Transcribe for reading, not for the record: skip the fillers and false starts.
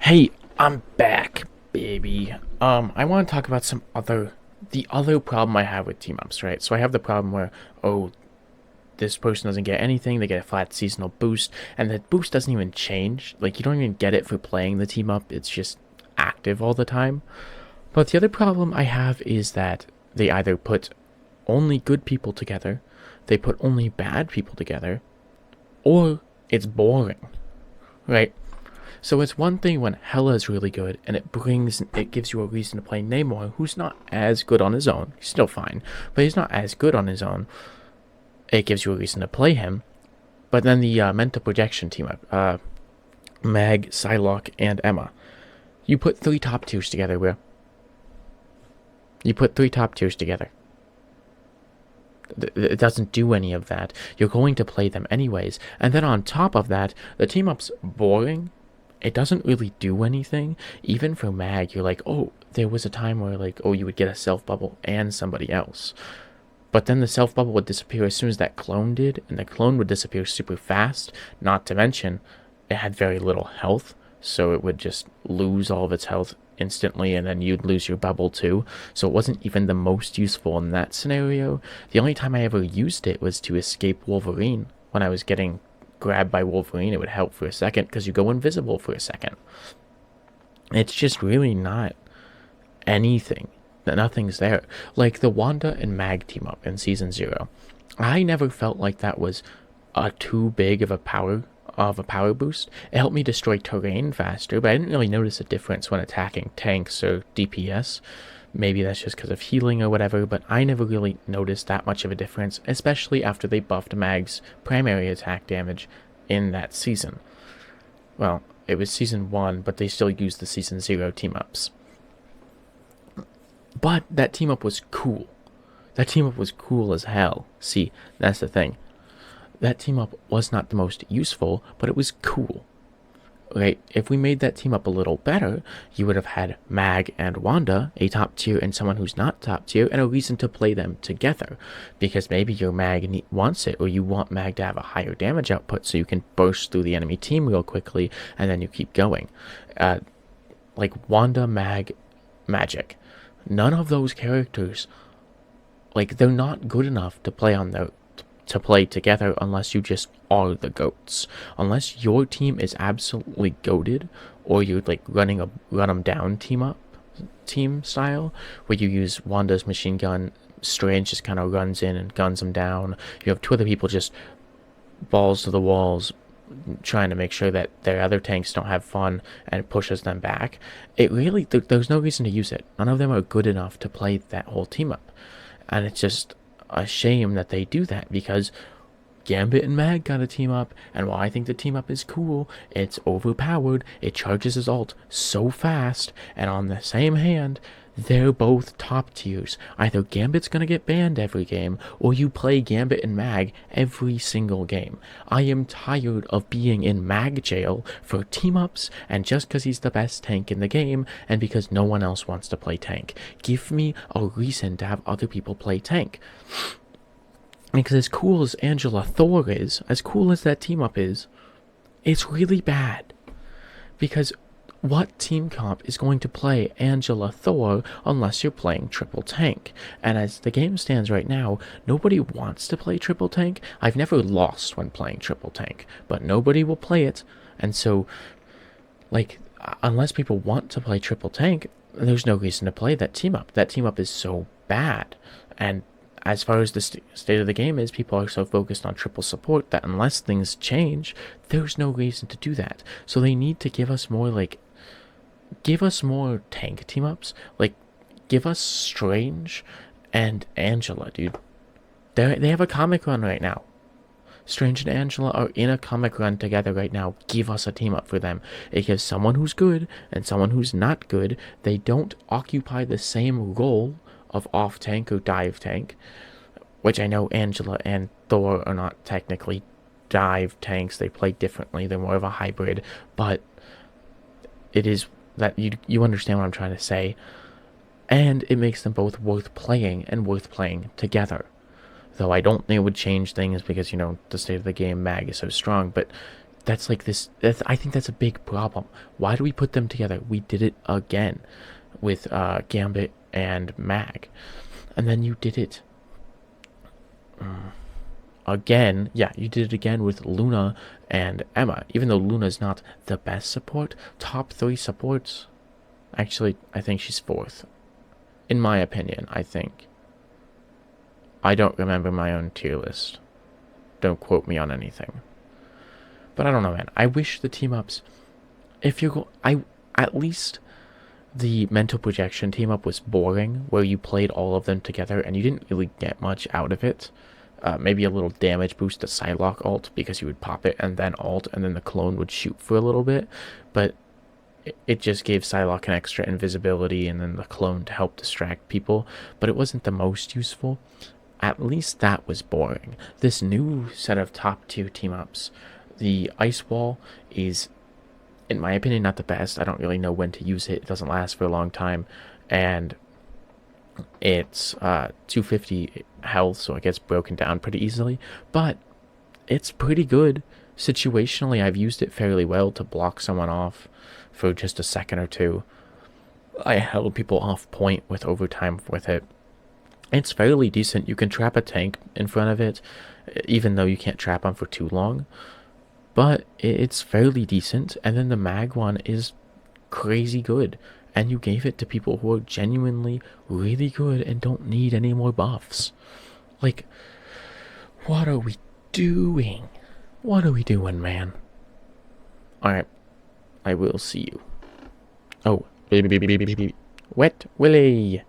Hey, I'm back, baby. I want to talk about the other problem I have with team ups, right? So I have the problem where, oh, this person doesn't get anything, they get a flat seasonal boost, and that boost doesn't even change. Like, you don't even get it for playing the team up, it's just active all the time. But the other problem I have is that they either put only good people together, they put only bad people together, or it's boring, right? So it's one thing when Hela is really good and it gives you a reason to play Namor, who's not as good on his own. He's still fine, but he's not as good on his own. It gives you a reason to play him. But then the mental projection team up, Meg, Psylocke, and Emma. You put three top tiers together, where you put three top tiers together. It doesn't do any of that. You're going to play them anyways. And then on top of that, the team up's boring. It doesn't really do anything. Even for Mag, you're like, oh, there was a time where, like, oh, you would get a self bubble and somebody else. But then the self bubble would disappear as soon as that clone did, and the clone would disappear super fast. Not to mention, it had very little health, so it would just lose all of its health instantly, and then you'd lose your bubble too. So it wasn't even the most useful in that scenario. The only time I ever used it was to escape Wolverine. When I was getting grabbed by Wolverine, it would help for a second because you go invisible for a second. It's just really not anything. Nothing's there. Like the Wanda and Mag team up in season 0. I never felt like that was too big of a power boost. It helped me destroy terrain faster, but I didn't really notice a difference when attacking tanks or DPS. Maybe that's just because of healing or whatever, but I never really noticed that much of a difference, especially after they buffed Mag's primary attack damage in that season. Well, it was season 1, but they still used the season 0 team ups. But that team up was cool. That team up was cool as hell. See, that's the thing. That team up was not the most useful, but it was cool. Right? If we made that team up a little better, you would have had Mag and Wanda, a top tier and someone who's not top tier, and a reason to play them together. Because maybe your Mag wants it, or you want Mag to have a higher damage output so you can burst through the enemy team real quickly, and then you keep going. Like Wanda, Mag, Magic. None of those characters, like, they're not good enough to play together unless you just are the goats. Unless your team is absolutely goated, or you're like running a run them down team style, where you use Wanda's machine gun, Strange just kind of runs in and guns them down. You have two other people just balls to the walls, trying to make sure that their other tanks don't have fun and pushes them back. It really, there's no reason to use it. None of them are good enough to play that whole team up. And it's just a shame that they do that, because Gambit and Mag got a team up, and while I think the team up is cool, it's overpowered. It charges his ult so fast, and on the same hand, they're both top tiers. Either Gambit's gonna get banned every game, or you play Gambit and Mag every single game. I am tired of being in Mag jail for team ups, and just because he's the best tank in the game, and because no one else wants to play tank. Give me a reason to have other people play tank. Because as cool as Angela Thor is, as cool as that team up is, it's really bad. Because what team comp is going to play Angela Thor unless you're playing triple tank? And as the game stands right now, nobody wants to play triple tank. I've never lost when playing triple tank, but nobody will play it. And so, like, unless people want to play triple tank, there's no reason to play that team up. That team up is so bad. And as far as the state of the game is, people are so focused on triple support that unless things change, there's no reason to do that. So they need to give us more, give us more tank team ups. Like, give us Strange and Angela, dude. They have a comic run right now. Strange and Angela are in a comic run together right now. Give us a team up for them. It gives someone who's good and someone who's not good. They don't occupy the same role of off tank or dive tank, which I know Angela and Thor are not technically dive tanks. They play differently. They're more of a hybrid, but it is that you understand what I'm trying to say. And it makes them both worth playing and worth playing together. Though I don't think it would change things because, the state of the game, Mag is so strong, but That's like this. I think that's a big problem. Why do we put them together? We did it again with Gambit and Mag, and then you did it again. Yeah, you did it again with Luna and Emma. Even though Luna's not the best support, top 3 supports. Actually, I think she's 4th, in my opinion. I think. I don't remember my own tier list. Don't quote me on anything. But I don't know, man. I wish the team ups, if you go, at least the mental projection team up was boring, where you played all of them together and you didn't really get much out of it. Maybe a little damage boost to Psylocke ult because you would pop it and then ult, and then the clone would shoot for a little bit. But it just gave Psylocke an extra invisibility and then the clone to help distract people. But it wasn't the most useful. At least that was boring. This new set of top 2 team ups, the Ice Wall is, in my opinion, not the best. I don't really know when to use it. It doesn't last for a long time. And it's 250 health, so it gets broken down pretty easily. But it's pretty good. Situationally, I've used it fairly well to block someone off for just a second or two. I held people off point with overtime with it. It's fairly decent. You can trap a tank in front of it, even though you can't trap them for too long. But it's fairly decent. And then the mag one is crazy good. And you gave it to people who are genuinely really good and don't need any more buffs. Like, what are we doing? What are we doing, man? Alright. I will see you. Oh. Wet Willy.